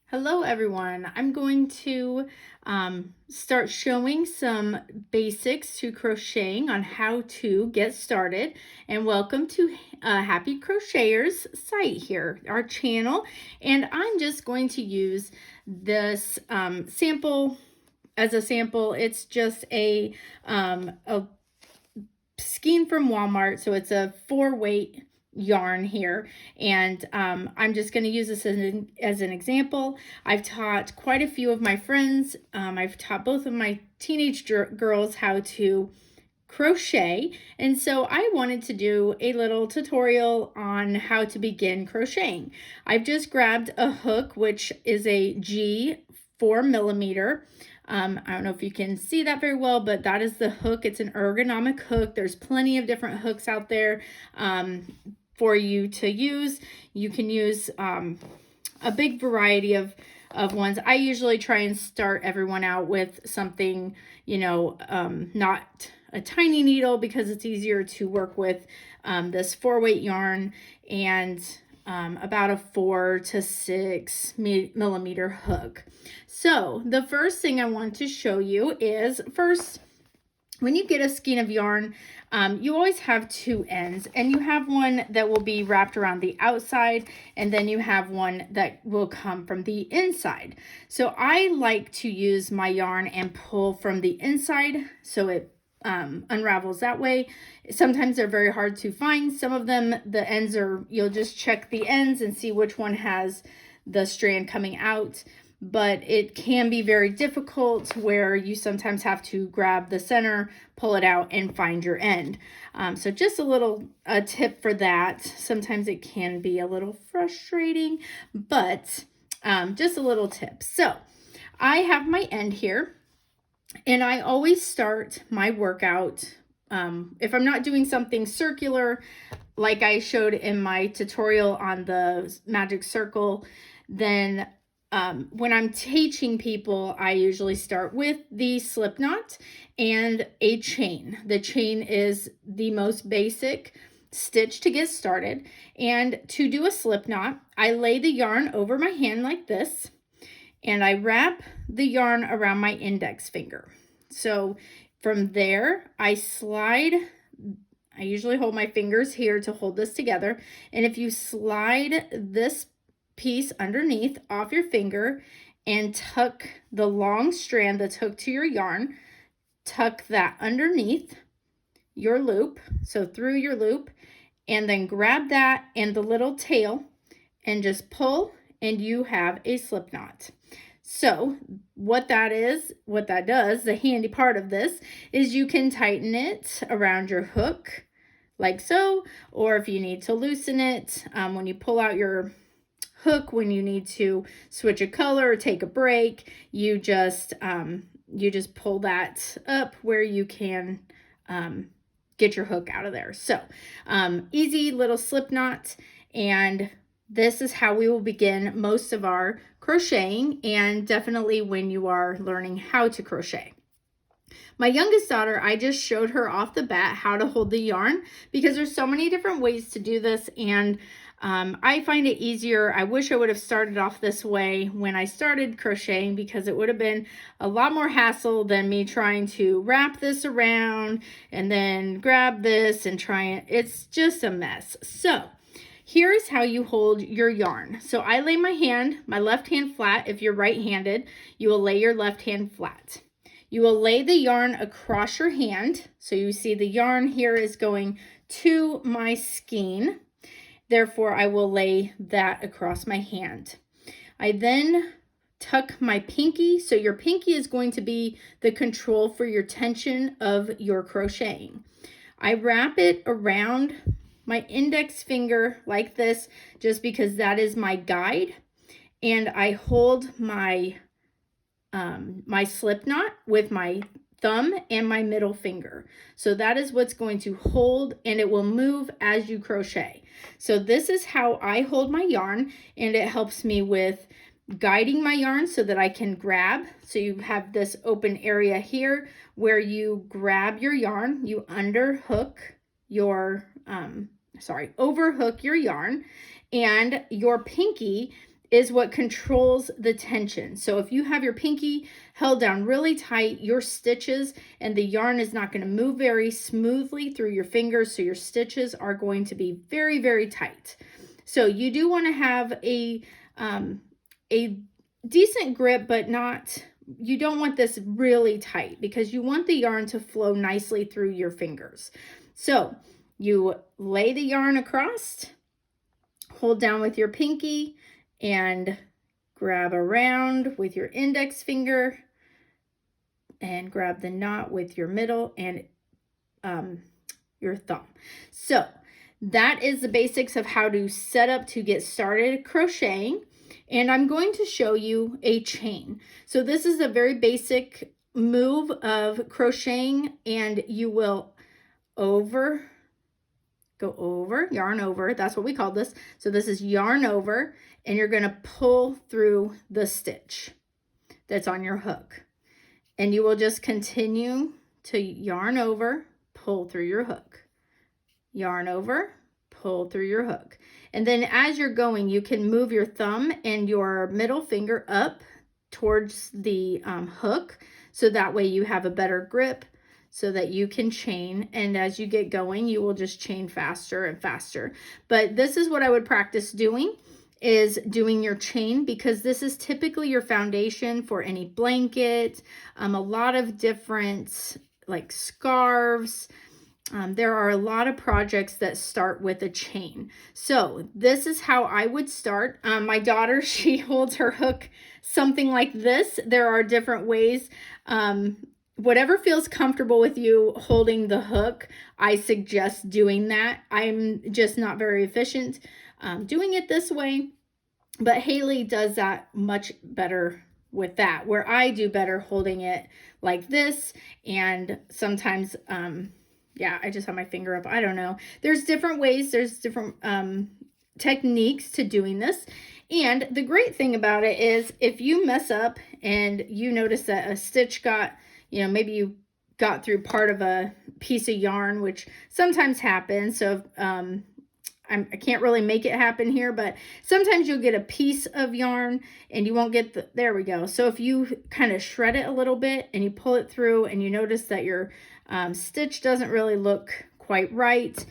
Hello everyone. I'm going to start showing some basics to crocheting on how to get started, and welcome to Happy Crocheters site here, our channel. And I'm just going to use this sample as a sample. It's just a skein from Walmart, so it's a 4-weight yarn here, and I'm just going to use this as an example. I've taught quite a few of my friends. I've taught both of my teenage girls how to crochet, and so I wanted to do a little tutorial on how to begin crocheting. I've just grabbed a hook, which is a G 4mm. I don't know if you can see that very well, but that is the hook. It's an ergonomic hook. There's plenty of different hooks out there for you to use. You can use a big variety of ones. I usually try and start everyone out with something, not a tiny needle, because it's easier to work with this 4-weight yarn, and about a 4 to 6 millimeter hook. So the first thing I want to show you is, first, when you get a skein of yarn, you always have two ends, and you have one that will be wrapped around the outside, and then you have one that will come from the inside. So I like to use my yarn and pull from the inside so it unravels that way. Sometimes they're very hard to find. Some of them, the ends are, you'll just check the ends and see which one has the strand coming out. But it can be very difficult where you sometimes have to grab the center, pull it out, and find your end. So just a tip for that. Sometimes it can be a little frustrating, but just a little tip. So I have my end here, and I always start my workout, if I'm not doing something circular, like I showed in my tutorial on the magic circle, then when I'm teaching people, I usually start with the slip knot and a chain. The chain is the most basic stitch to get started. And to do a slip knot, I lay the yarn over my hand like this, and I wrap the yarn around my index finger. So from there, I slide. I usually hold my fingers here to hold this together. And if you slide this piece underneath off your finger and tuck the long strand that's hooked to your yarn, tuck that underneath your loop, so through your loop, and then grab that and the little tail and just pull, and you have a slip knot. So what that does, the handy part of this is you can tighten it around your hook like so, or if you need to loosen it when you pull out your hook, when you need to switch a color or take a break, you just pull that up where you can get your hook out of there. So easy little slip knot, and this is how we will begin most of our crocheting, and definitely when you are learning how to crochet. My youngest daughter, I just showed her off the bat how to hold the yarn, because there's so many different ways to do this, and I find it easier. I wish I would have started off this way when I started crocheting, because it would have been a lot more hassle than me trying to wrap this around and then grab this and try it. It's just a mess. So here is how you hold your yarn. So I lay my left hand flat. If you're right-handed, you will lay your left hand flat. You will lay the yarn across your hand. So you see the yarn here is going to my skein. Therefore, I will lay that across my hand. I then tuck my pinky. So your pinky is going to be the control for your tension of your crocheting. I wrap it around my index finger like this, just because that is my guide. And I hold my slip knot with my thumb and my middle finger. So that is what's going to hold, and it will move as you crochet. So this is how I hold my yarn, and it helps me with guiding my yarn so that I can grab. So you have this open area here where you grab your yarn, you overhook your yarn, and your pinky is what controls the tension. So if you have your pinky held down really tight, your stitches and the yarn is not going to move very smoothly through your fingers. So your stitches are going to be very, very tight. So you do want to have a decent grip, but not, you don't want this really tight because you want the yarn to flow nicely through your fingers. So you lay the yarn across, hold down with your pinky, and grab around with your index finger and grab the knot with your middle and your thumb. So that is the basics of how to set up to get started crocheting. And I'm going to show you a chain. So this is a very basic move of crocheting, and you will go over, yarn over, that's what we call this. So this is yarn over, and you're going to pull through the stitch that's on your hook. And you will just continue to yarn over, pull through your hook. Yarn over, pull through your hook. And then as you're going, you can move your thumb and your middle finger up towards the hook, so that way you have a better grip so that you can chain. And as you get going, you will just chain faster and faster. But this is what I would practice doing, is doing your chain, because this is typically your foundation for any blanket, a lot of different like scarves. There are a lot of projects that start with a chain. So this is how I would start. My daughter, she holds her hook something like this. There are different ways. Whatever feels comfortable with you holding the hook, I suggest doing that. I'm just not very efficient doing it this way, but Haley does that much better with that, where I do better holding it like this. And sometimes, yeah, I just have my finger up. I don't know. There's different ways. There's different techniques to doing this. And the great thing about it is if you mess up and you notice that a stitch got, maybe you got through part of a piece of yarn, which sometimes happens. So I can't really make it happen here, but sometimes you'll get a piece of yarn and you won't get there we go. So if you kind of shred it a little bit and you pull it through and you notice that your stitch doesn't really look quite right,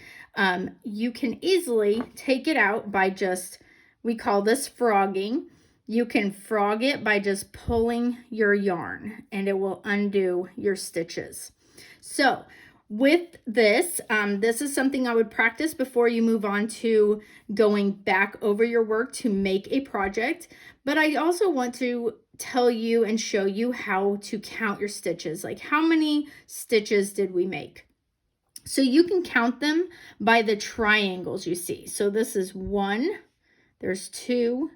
you can easily take it out by just, we call this frogging. You can frog it by just pulling your yarn and it will undo your stitches. So with this, this is something I would practice before you move on to going back over your work to make a project. But I also want to tell you and show you how to count your stitches. Like, how many stitches did we make? So you can count them by the triangles you see. So this is 1, there's 2,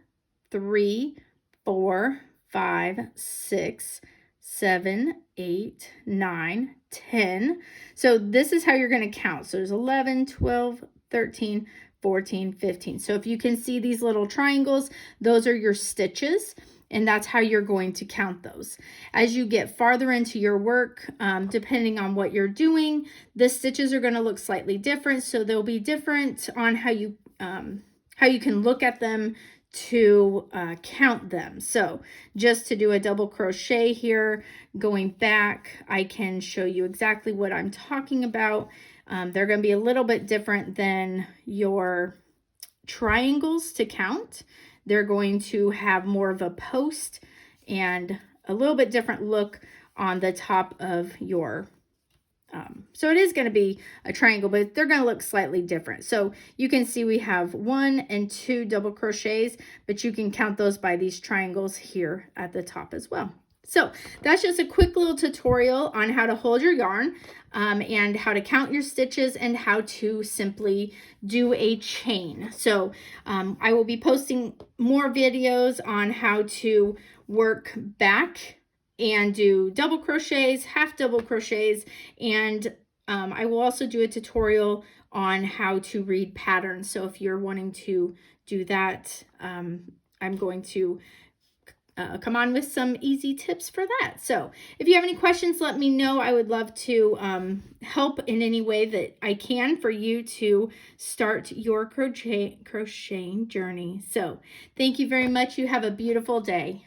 3, 4, 5, 6, 7, 8, 9, 10. So this is how you're going to count. So there's 11, 12, 13, 14, 15. So if you can see these little triangles, those are your stitches, and that's how you're going to count those. As you get farther into your work, depending on what you're doing, the stitches are going to look slightly different. So they'll be different on how you can look at them to count them. So just to do a double crochet here, going back, I can show you exactly what I'm talking about. They're going to be a little bit different than your triangles to count. They're going to have more of a post and a little bit different look on the top of your so it is going to be a triangle, but they're going to look slightly different. So you can see we have 1 and 2 double crochets, but you can count those by these triangles here at the top as well. So that's just a quick little tutorial on how to hold your yarn and how to count your stitches and how to simply do a chain. So I will be posting more videos on how to work back and do double crochets, half double crochets, and I will also do a tutorial on how to read patterns. So if you're wanting to do that, I'm going to come on with some easy tips for that. So if you have any questions, let me know. I would love to help in any way that I can for you to start your crocheting journey. So thank you very much. You have a beautiful day.